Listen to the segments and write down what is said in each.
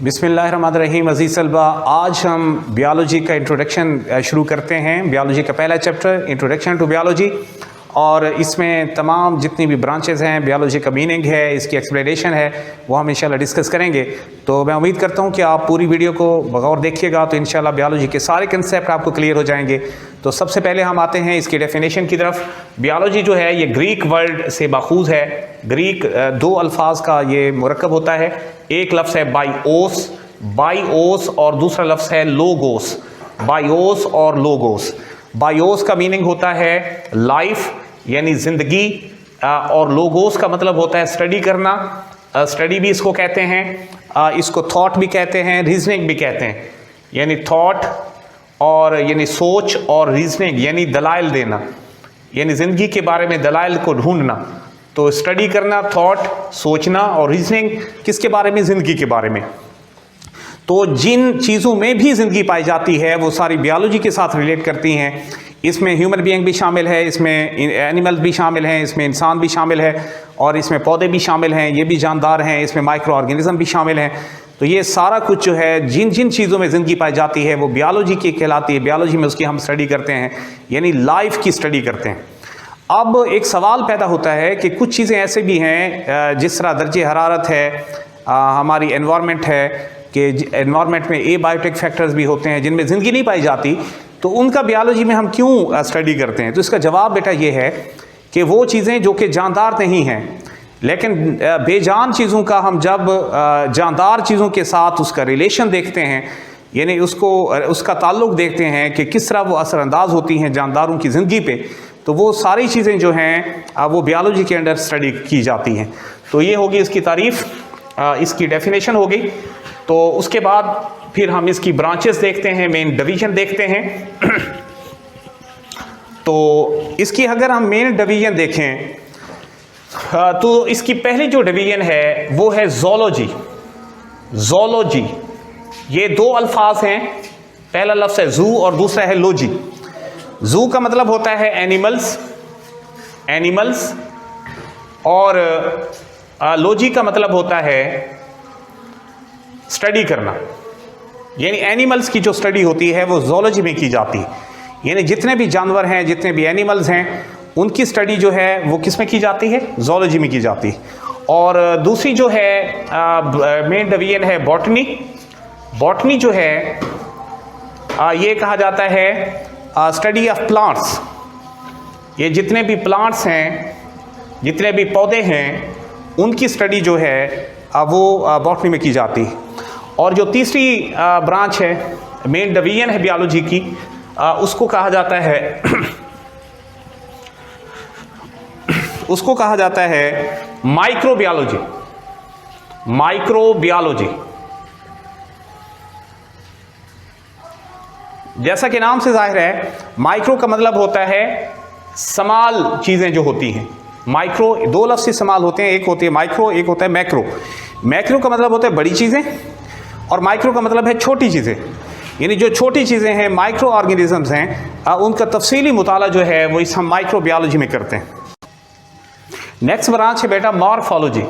बिस्मिल्लाहिर्रहमानिर्रहीम। अज़ीज़ तलबा, आज हम बियोलॉजी का इंट्रोडक्शन शुरू करते हैं। बियोलॉजी का पहला चैप्टर इंट्रोडक्शन टू बियोलॉजी, और इसमें तमाम जितनी भी ब्रांचेस हैं, बियोलॉजी का मीनिंग है, इसकी एक्सप्लेनेशन है, वो हम इंशाल्लाह डिस्कस करेंगे। तो मैं उम्मीद करता हूँ कि आप पूरी वीडियो को बगौर देखिएगा तो इंशाल्लाह बियोलॉजी के सारे कंसेप्ट आपको क्लियर हो जाएंगे। तो सबसे पहले हम आते हैं इसकी डेफिनेशन की तरफ। बियोलॉजी जो है ये ग्रीक वर्ड से माखूज है। ग्रीक दो अल्फाज का ये मुरक्कब होता है। एक लफ्ज़ है बायोस, बायोस, और दूसरा लफ्ज़ है लोगोस, बायोस और लोगोस। बायोस का मीनिंग होता है लाइफ यानी ज़िंदगी, और लोगोस का मतलब होता है स्टडी करना। स्टडी भी इसको कहते हैं, इसको थॉट भी कहते हैं, रीजनिंग भी कहते हैं। यानी थॉट और यानी सोच, और रीजनिंग यानी दलाइल देना, यानी ज़िंदगी के बारे में दलाइल को ढूंढना। तो स्टडी करना, थॉट, सोचना, और रीजनिंग किसके बारे में? ज़िंदगी के बारे में। तो जिन चीज़ों में भी ज़िंदगी पाई जाती है वो सारी बियोलॉजी के साथ रिलेट करती हैं। इसमें ह्यूमन बीइंग भी शामिल है, इसमें एनिमल्स भी शामिल हैं, इसमें इंसान भी शामिल है, और इसमें पौधे भी शामिल हैं, ये भी जानदार हैं, इसमें माइक्रो ऑर्गेनिज्म भी शामिल हैं। तो ये सारा कुछ जो है, जिन जिन चीज़ों में ज़िंदगी पाई जाती है वो बियोलॉजी की कहलाती है। बियोलॉजी में उसकी हम स्टडी करते हैं, यानी लाइफ की स्टडी करते हैं। अब एक सवाल पैदा होता है कि कुछ चीज़ें ऐसे भी हैं, जिस तरह दर्जे हरारत है, हमारी एनवायरनमेंट है, कि एनवायरनमेंट में एबायोटिक फैक्टर्स भी होते हैं जिनमें ज़िंदगी नहीं पाई जाती, तो उनका बियोलॉजी में हम क्यों स्टडी करते हैं? तो इसका जवाब बेटा ये है कि वो चीज़ें जो कि जानदार नहीं हैं, लेकिन बेजान चीज़ों का हम जब जानदार चीज़ों के साथ उसका रिलेशन देखते हैं, यानी उसका ताल्लुक़ देखते हैं कि किस तरह वो असरअंदाज होती हैं जानदारों की ज़िंदगी पे, तो वो सारी चीज़ें जो हैं वो बियोलॉजी के अंडर स्टडी की जाती हैं। तो ये होगी इसकी तारीफ़, इसकी डेफिनेशन होगी। तो उसके बाद फिर हम इसकी ब्रांचेस देखते हैं, मेन डिवीज़न देखते हैं। तो इसकी अगर हम मेन डिवीज़न देखें तो इसकी पहली जो डिवीज़न है वो है ज़ूलॉजी। ज़ूलॉजी, ये दो अल्फाज हैं, पहला लफ्ज़ है जू और दूसरा है लॉजी। जू का मतलब होता है एनिमल्स, एनिमल्स, और लॉजी का मतलब होता है स्टडी करना। यानी एनिमल्स की जो स्टडी होती है वो ज़ूलॉजी में की जाती है। यानी जितने भी जानवर हैं, जितने भी एनिमल्स हैं, उनकी स्टडी जो है वो किस में की जाती है? ज़ूलॉजी में की जाती है। और दूसरी जो है मेन डिवीज़न है बॉटनी। बॉटनी जो है ये कहा जाता है स्टडी ऑफ प्लांट्स। ये जितने भी प्लांट्स हैं, जितने भी पौधे हैं, उनकी स्टडी जो है वो बॉटनी में की जाती है। और जो तीसरी ब्रांच है, मेन डिवीज़न है बियोलॉजी की, उसको कहा जाता है उसको कहा जाता है माइक्रोबियोलॉजी। माइक्रोबियोलॉजी, जैसा कि नाम से जाहिर है, माइक्रो का मतलब होता है समाल चीज़ें जो होती हैं। माइक्रो दो लफ्ज़ से इस्तेमाल होते हैं, एक होती है माइक्रो, एक होता है मैक्रो। मैक्रो का मतलब होता है बड़ी चीज़ें, और माइक्रो का मतलब है छोटी चीज़ें। यानी जो छोटी चीज़ें हैं, माइक्रो ऑर्गेनिजम्स हैं, उनका तफसीली मुताला जो है वो इस हम माइक्रोबियोलॉजी में करते हैं। नेक्स्ट ब्रांच है बेटा मॉर्फोलॉजी।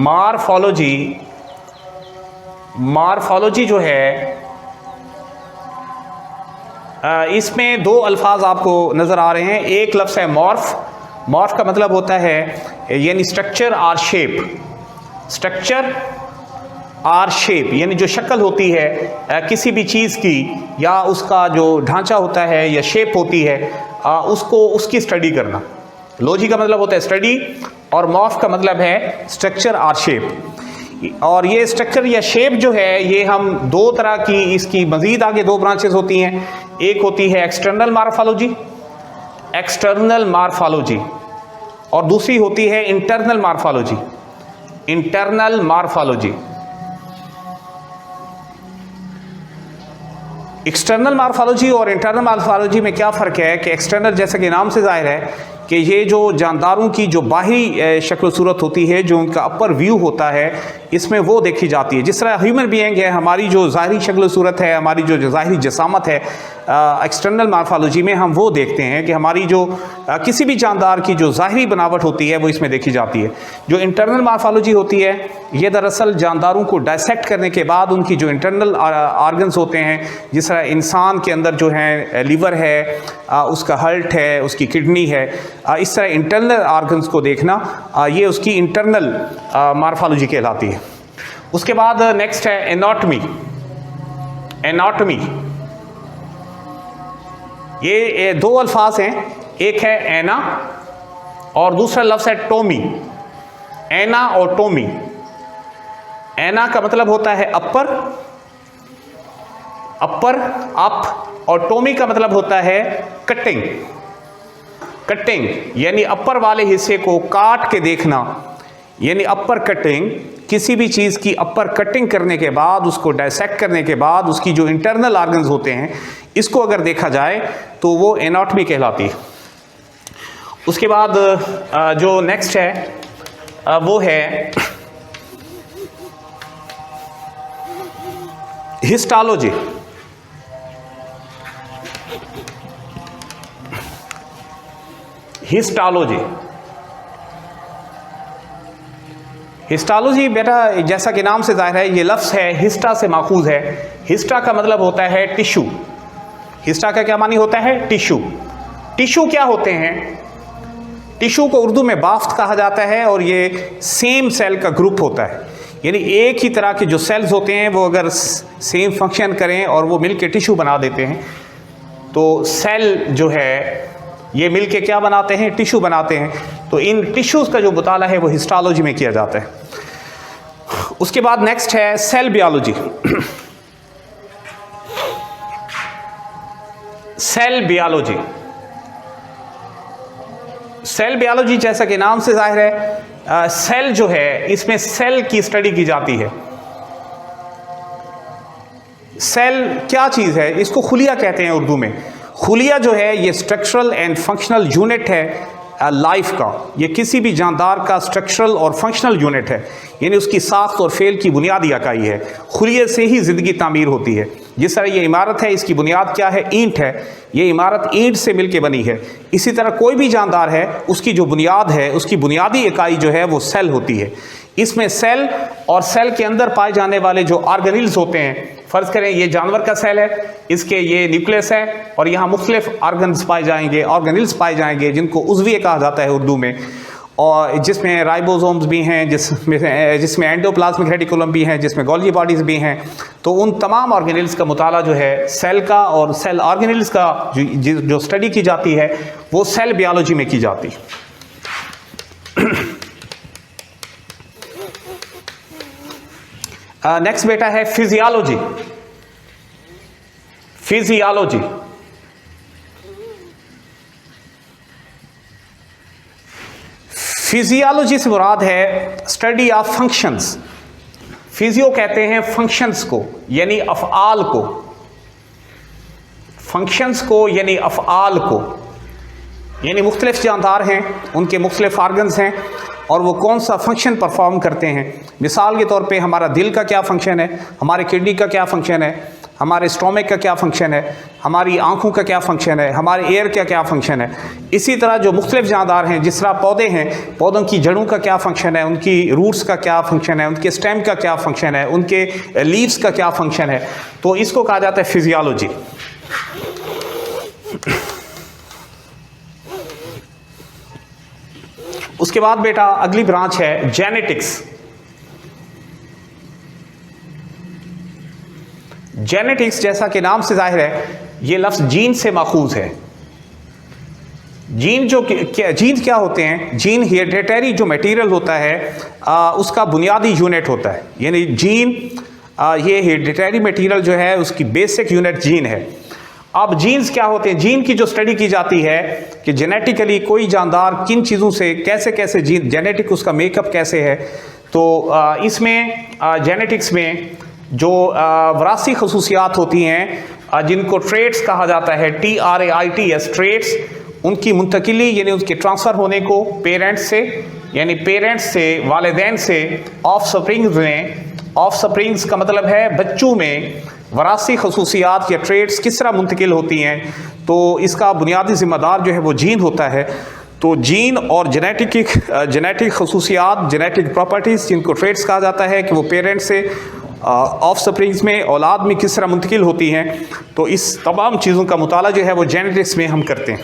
मॉर्फोलॉजी, मॉर्फोलॉजी जो है इसमें दो अल्फाज आपको नज़र आ रहे हैं। एक लफ्ज़ है मॉर्फ। मॉर्फ का मतलब होता है यानी स्ट्रक्चर और शेप। स्ट्रक्चर और शेप यानी जो शक्ल होती है किसी भी चीज़ की, या उसका जो ढांचा होता है या शेप होती है, उसको उसकी स्टडी करना। लॉजी का मतलब होता है स्टडी, और मॉर्फ का मतलब है स्ट्रक्चर और शेप। और ये स्ट्रक्चर या शेप जो है ये हम दो तरह की, इसकी मज़ीद आगे दो ब्रांचेस होती हैं। एक होती है एक्सटर्नल मॉर्फोलॉजी, एक्सटर्नल मॉर्फोलॉजी, और दूसरी होती है internal morphology, internal morphology. External morphology और इंटरनल मॉर्फोलॉजी में क्या फ़र्क है कि एक्सटर्नल, जैसा कि नाम से जाहिर है कि ये जो जानदारों की जो बाहरी शक्ल सूरत होती है, जो उनका अपर व्यू होता है, इसमें वो देखी जाती है। जिस तरह ह्यूमन बीइंग है, हमारी जो ज़ाहिरी शक्ल सूरत है, हमारी जो ज़ाहिरी जसामत है, एक्सटर्नल मार्फोलॉजी में हम वो देखते हैं कि हमारी जो किसी भी जानदार की जो ज़ाहिरी बनावट होती है वो इसमें देखी जाती है। जो इंटरनल मार्फोलॉजी होती है ये दरअसल जानदारों को डायसेक्ट करने के बाद उनकी जो इंटरनल आर्गन्स होते हैं, जिस तरह इंसान के अंदर जो है लीवर है, उसका हार्ट है, उसकी किडनी है, इस तरह इंटरनल आर्गन्स को देखना ये उसकी इंटरनल मार्फोलॉजी कहलाती है। उसके बाद नेक्स्ट है एनाटॉमी। एनाटॉमी ये दो अल्फाज हैं, एक है एना और दूसरा लफ्ज़ है टोमी। एना और टोमी। एना का मतलब होता है अपर, अप, और टोमी का मतलब होता है कटिंग। कटिंग यानी अपर वाले हिस्से को काट के देखना, यानी अपर कटिंग। किसी भी चीज़ की अपर कटिंग करने के बाद, उसको डायसेक्ट करने के बाद उसकी जो इंटरनल ऑर्गन्स होते हैं, इसको अगर देखा जाए तो वो एनाटॉमी कहलाती है। उसके बाद जो नेक्स्ट है वो है हिस्टोलॉजी। हिस्टोलॉजी हिस्टोलॉजी बेटा जैसा कि नाम से जाहिर है ये लफ्ज़ है हिस्टा से माखूज है। हिस्टा का मतलब होता है टिश्यू। हिस्टा का क्या मानी होता है? टिश्यू। टिश्यू क्या होते हैं? टिश्यू को उर्दू में बाफ्त कहा जाता है और ये सेम सेल का ग्रुप होता है, यानी एक ही तरह के जो सेल्स होते हैं वो अगर सेम फंक्शन करें और वो मिलके टिश्यू बना देते हैं तो सेल जो है ये मिलके क्या बनाते हैं? टिश्यू बनाते हैं। तो इन टिश्यूज़ का जो मुताला है वो हिस्टोलॉजी में किया जाता है। उसके बाद नेक्स्ट है cell biology. Cell biology. Cell biology जैसा कि नाम से जाहिर है सेल जो है इसमें सेल की स्टडी की जाती है। सेल क्या चीज़ है? इसको खुलिया कहते हैं उर्दू में। खुलिया जो है ये स्ट्रक्चरल एंड फंक्शनल यूनिट है लाइफ का। ये किसी भी जानदार का स्ट्रक्चरल और फंक्शनल यूनिट है, यानी उसकी साख्त और फेल की बुनियादी इकाई है। खुलिये से ही ज़िंदगी तामीर होती है। जिस तरह ये इमारत है, इसकी बुनियाद क्या है? ईंट है। ये इमारत ईंट से मिलके बनी है। इसी तरह कोई भी जानदार है उसकी जो बुनियाद है, उसकी बुनियादी इकाई जो है वो सेल होती है। इसमें सेल और सेल के अंदर पाए जाने वाले जो ऑर्गेनिल्स होते हैं, फ़र्ज़ करें ये जानवर का सेल है, इसके ये न्यूक्लियस है और यहाँ मुख्तलिफ ऑर्गन्स पाए जाएंगे, ऑर्गेनिल्स पाए जाएंगे जिनको उज़विये कहा जाता है उर्दू में, और जिसमें राइबोसोम्स भी हैं, जिसमें एंडोप्लाज्मिक रेटिकुलम भी हैं, जिसमें गोल्गी बॉडीज़ भी हैं। तो उन तमाम ऑर्गेनिल्स का मुताला जो है सेल का और सेल ऑर्गेनिल्स का जो स्टडी की जाती है वो सेल बायोलॉजी में की जाती है। नेक्स्ट बेटा है फिजियोलॉजी। फिजियोलॉजी फिजियोलॉजी से मुराद है स्टडी ऑफ फंक्शंस। फिजियो कहते हैं फंक्शंस को, यानी अफ़आल को। फंक्शंस को यानी अफ़आल को, यानी मुख्तलिफ जानदार हैं, उनके मुख्तलिफ ऑर्गन्स हैं और वो कौन सा फंक्शन परफॉर्म करते हैं। मिसाल के तौर पे हमारा दिल का क्या फंक्शन है, हमारे किडनी का क्या फंक्शन है, हमारे स्टोमक का क्या फंक्शन है, हमारी आंखों का क्या फंक्शन है, हमारे एयर का क्या फंक्शन है। इसी तरह जो मुख्तलिफ जानदार हैं, जिस तरह पौधे हैं, पौधों की जड़ों का क्या फंक्शन है, उनकी रूट्स का क्या फंक्शन है, उनके स्टेम का क्या फंक्शन है, उनके लीव्स का क्या फंक्शन है, तो इसको कहा जाता है फिजियोलॉजी। उसके बाद बेटा अगली ब्रांच है जेनेटिक्स। जेनेटिक्स जैसा कि नाम से जाहिर है ये लफ्ज़ जीन से माखूज है। जीन क्या होते हैं? जीन हेरिडिटरी जो मटेरियल होता है उसका बुनियादी यूनिट होता है, यानी जीन ये हेरिडिटरी मटेरियल जो है उसकी बेसिक यूनिट जीन है। अब जीन्स क्या होते हैं? जीन की जो स्टडी की जाती है कि जेनेटिकली कोई जानदार किन चीज़ों से कैसे कैसे जीन जेनेटिक उसका मेकअप कैसे है। तो इसमें जेनेटिक्स में जो वरासी खसूसियात होती हैं जिनको ट्रेट्स कहा जाता है, TRAITS ट्रेट्स, उनकी मुंतकिली यानी उसके ट्रांसफ़र होने को पेरेंट्स से, यानी पेरेंट्स से वालिदैन से ऑफ स्प्रिंग्स में, ऑफ स्प्रिंग्स का मतलब है बच्चों में, वरासी खसूसियात या ट्रेड्स किस तरह मुंतकिल होती हैं, तो इसका बुनियादी ज़िम्मेदार जो है वो जीन होता है। तो जीन और जेनेटिक खसूसियात, जेनेटिक प्रॉपर्टीज़ जिनको ट्रेड्स कहा जाता है कि वो पेरेंट्स से ऑफ स्प्रिंग्स में, औलाद में किस तरह मुंतकिल होती हैं। तो इस तमाम चीज़ों का मुताला जो है वो जेनेटिक्स में हम करते हैं।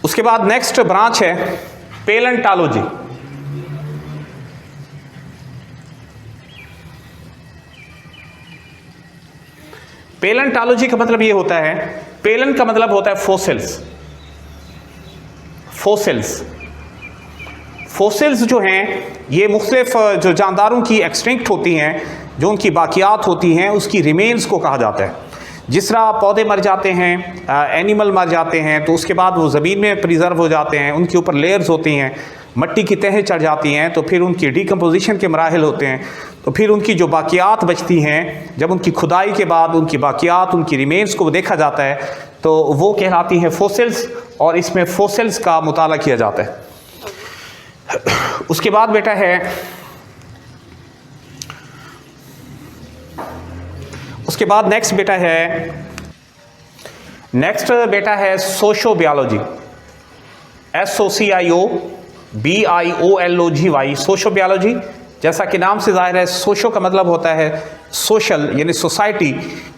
उसके बाद नेक्स्ट ब्रांच है पेलेंटोलॉजी। पेलेंटोलॉजी का मतलब ये होता है, पेलन का मतलब होता है फोसिल्स। फोसिल्स जो हैं ये मुख्तलिफ जो जानदारों की एक्सटिंक्ट होती हैं, जो उनकी बाकियात होती हैं, उसकी रिमेन्स को कहा जाता है। जिस तरह पौधे मर जाते हैं, एनिमल मर जाते हैं, तो उसके बाद वो ज़मीन में प्रिजर्व हो जाते हैं, उनके ऊपर लेयर्स होती हैं, मट्टी की तहें चढ़ जाती हैं, तो फिर उनकी डिकम्पोजिशन के मराहिल होते हैं, तो फिर उनकी जो बाकियात बचती हैं, जब उनकी खुदाई के बाद उनकी बाकियात, उनकी रिमेन्स को देखा जाता है, तो वो कहलाती हैं फोसिल्स, और इसमें फोसिल्स का मुताला किया जाता है। उसके बाद बेटा है, उसके बाद नेक्स्ट बेटा है सोशियोबायोलॉजी। SOCIOBIOLOGY, सोशियोबायोलॉजी। जैसा कि नाम से जाहिर है, सोशो का मतलब होता है सोशल, यानी सोसाइटी,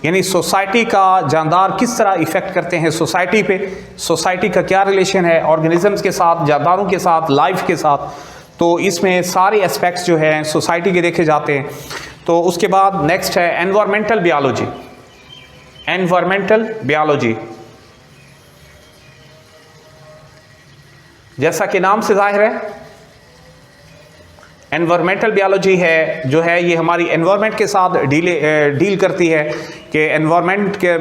यानी सोसाइटी का जानदार किस तरह इफ़ेक्ट करते हैं सोसाइटी पे, सोसाइटी का क्या रिलेशन है ऑर्गेनिजम्स के साथ, जानदारों के साथ, लाइफ के साथ। तो इसमें सारे एस्पेक्ट्स जो हैं सोसाइटी के देखे जाते हैं। तो उसके बाद नेक्स्ट है एनवायरमेंटल बायोलॉजी। जैसा कि नाम से जाहिर है, एनवायरमेंटल बायोलॉजी है जो है ये हमारी एनवायरनमेंट के साथ डील करती है कि एनवायरनमेंट के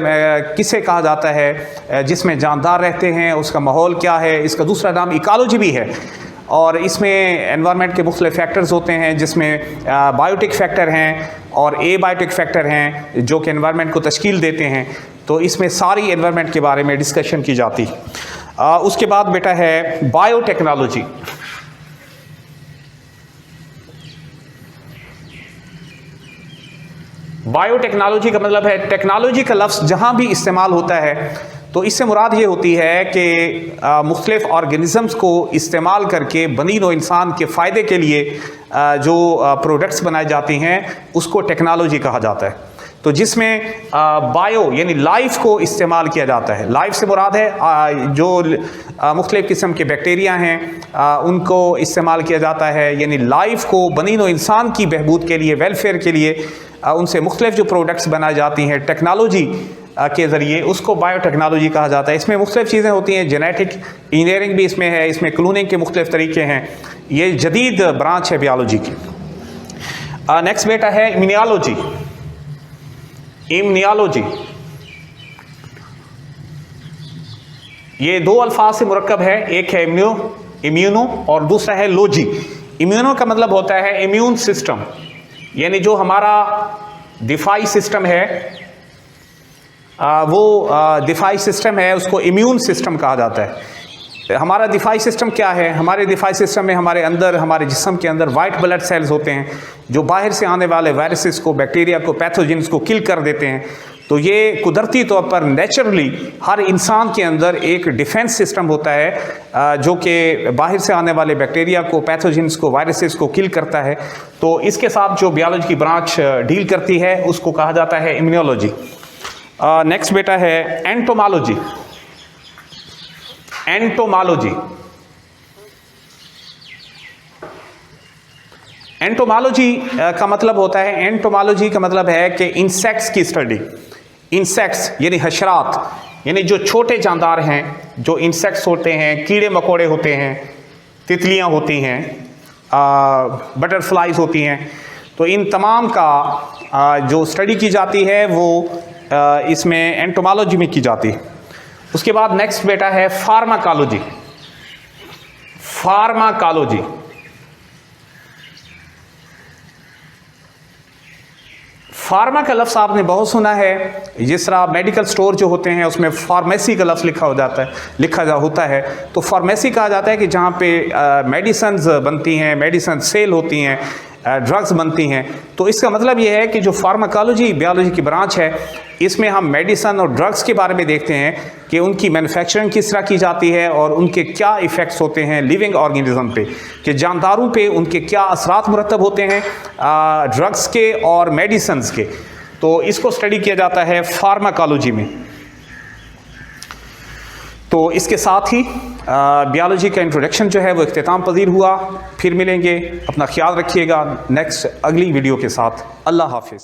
किसे कहा जाता है, जिसमें जानदार रहते हैं, उसका माहौल क्या है। इसका दूसरा नाम इकोलॉजी भी है, और इसमें एनवायरनमेंट के मुख्तलिफ फैक्टर्स होते हैं, जिसमें बायोटिक फैक्टर हैं और एबायोटिक फैक्टर हैं जो कि एनवायरनमेंट को तश्कील देते हैं। तो इसमें सारी एनवायरनमेंट के बारे में डिस्कशन की जाती है। उसके बाद बेटा है बायोटेक्नोलॉजी। बायोटेक्नोलॉजी का मतलब है, टेक्नोलॉजी का लफ्ज़ जहाँ भी इस्तेमाल होता है तो इससे मुराद ये होती है कि मुख्तलिफ ऑर्गेनिज़म्स को इस्तेमाल करके बनी नौ इंसान के फ़ायदे के लिए जो प्रोडक्ट्स बनाए जाते हैं उसको टेक्नोलॉजी कहा जाता है। तो जिसमें बायो यानी लाइफ को इस्तेमाल किया जाता है। लाइफ से मुराद है जो मुख्तलिफ किस्म के बैक्टीरिया हैं उनको इस्तेमाल किया जाता है, यानी लाइफ को बनी नौ इंसान की बहबूद के लिए, वेलफेयर के लिए उनसे मुख्तलिफ जो प्रोडक्ट्स बनाई जाती हैं टेक्नोलॉजी के ज़रिए, उसको बायोटेक्नोलॉजी कहा जाता है। इसमें मुख्तलिफ चीज़ें होती हैं, जेनेटिक इंजीनियरिंग भी इसमें है, इसमें क्लोनिंग के मुख्तलिफ तरीके हैं। ये जदीद ब्रांच है बायोलॉजी की। नेक्स्ट बेटा है इम्यूनोलॉजी। ये दो अल्फाज से मुरक्कब है, एक है इम्यूनो और दूसरा है लॉजी। इम्यूनो का मतलब होता है इम्यून सिस्टम, यानी जो हमारा दिफाई सिस्टम है वो दिफाई सिस्टम है, उसको इम्यून सिस्टम कहा जाता है। हमारा दिफाई सिस्टम क्या है? हमारे दिफाई सिस्टम में हमारे अंदर, हमारे जिस्म के अंदर वाइट ब्लड सेल्स होते हैं जो बाहर से आने वाले वायरसेस को, बैक्टीरिया को, पैथोजेंस को किल कर देते हैं। तो ये कुदरती तौर पर नेचुरली हर इंसान के अंदर एक डिफेंस सिस्टम होता है जो कि बाहर से आने वाले बैक्टीरिया को, पैथोजेंस को, वायरसेस को किल करता है। तो इसके साथ जो बायोलॉजी की ब्रांच डील करती है उसको कहा जाता है इम्यूनोलॉजी। नेक्स्ट बेटा है एंटोमोलॉजी। एंटोमोलॉजी का मतलब होता है, एंटोमोलॉजी का मतलब है कि इंसेक्ट्स की स्टडी। इंसेक्ट्स यानी हशरात, यानी जो छोटे जानदार हैं, जो इंसेक्ट्स होते हैं, कीड़े मकोड़े होते हैं, तितलियां होती हैं, बटरफ्लाइज होती हैं। तो इन तमाम का जो स्टडी की जाती है वो इसमें एंटोमोलॉजी में की जाती है। उसके बाद नेक्स्ट बेटा है फार्माकोलॉजी। फार्मा का लफ्ज़ आपने बहुत सुना है, जिस तरह मेडिकल स्टोर जो होते हैं उसमें फार्मेसी का लफ्ज़ लिखा होता है। तो फार्मेसी कहा जाता है कि जहाँ पे मेडिसिन्स बनती हैं, मेडिसिन सेल होती हैं, ड्रग्स बनती हैं। तो इसका मतलब ये है कि जो फार्माकोलॉजी बायोलॉजी की ब्रांच है, इसमें हम मेडिसन और ड्रग्स के बारे में देखते हैं कि उनकी मैन्युफैक्चरिंग किस तरह की जाती है और उनके क्या इफ़ेक्ट्स होते हैं लिविंग ऑर्गेनिज्म पे, कि जानदारों पे उनके क्या असरात मुरतब होते हैं ड्रग्स के और मेडिसन्स के। तो इसको स्टडी किया जाता है फार्माकोलॉजी में। तो इसके साथ ही बायोलॉजी का इंट्रोडक्शन जो है वो इख्तिताम पजीर हुआ। फिर मिलेंगे, अपना ख्याल रखिएगा नेक्स्ट अगली वीडियो के साथ। अल्लाह हाफिज़।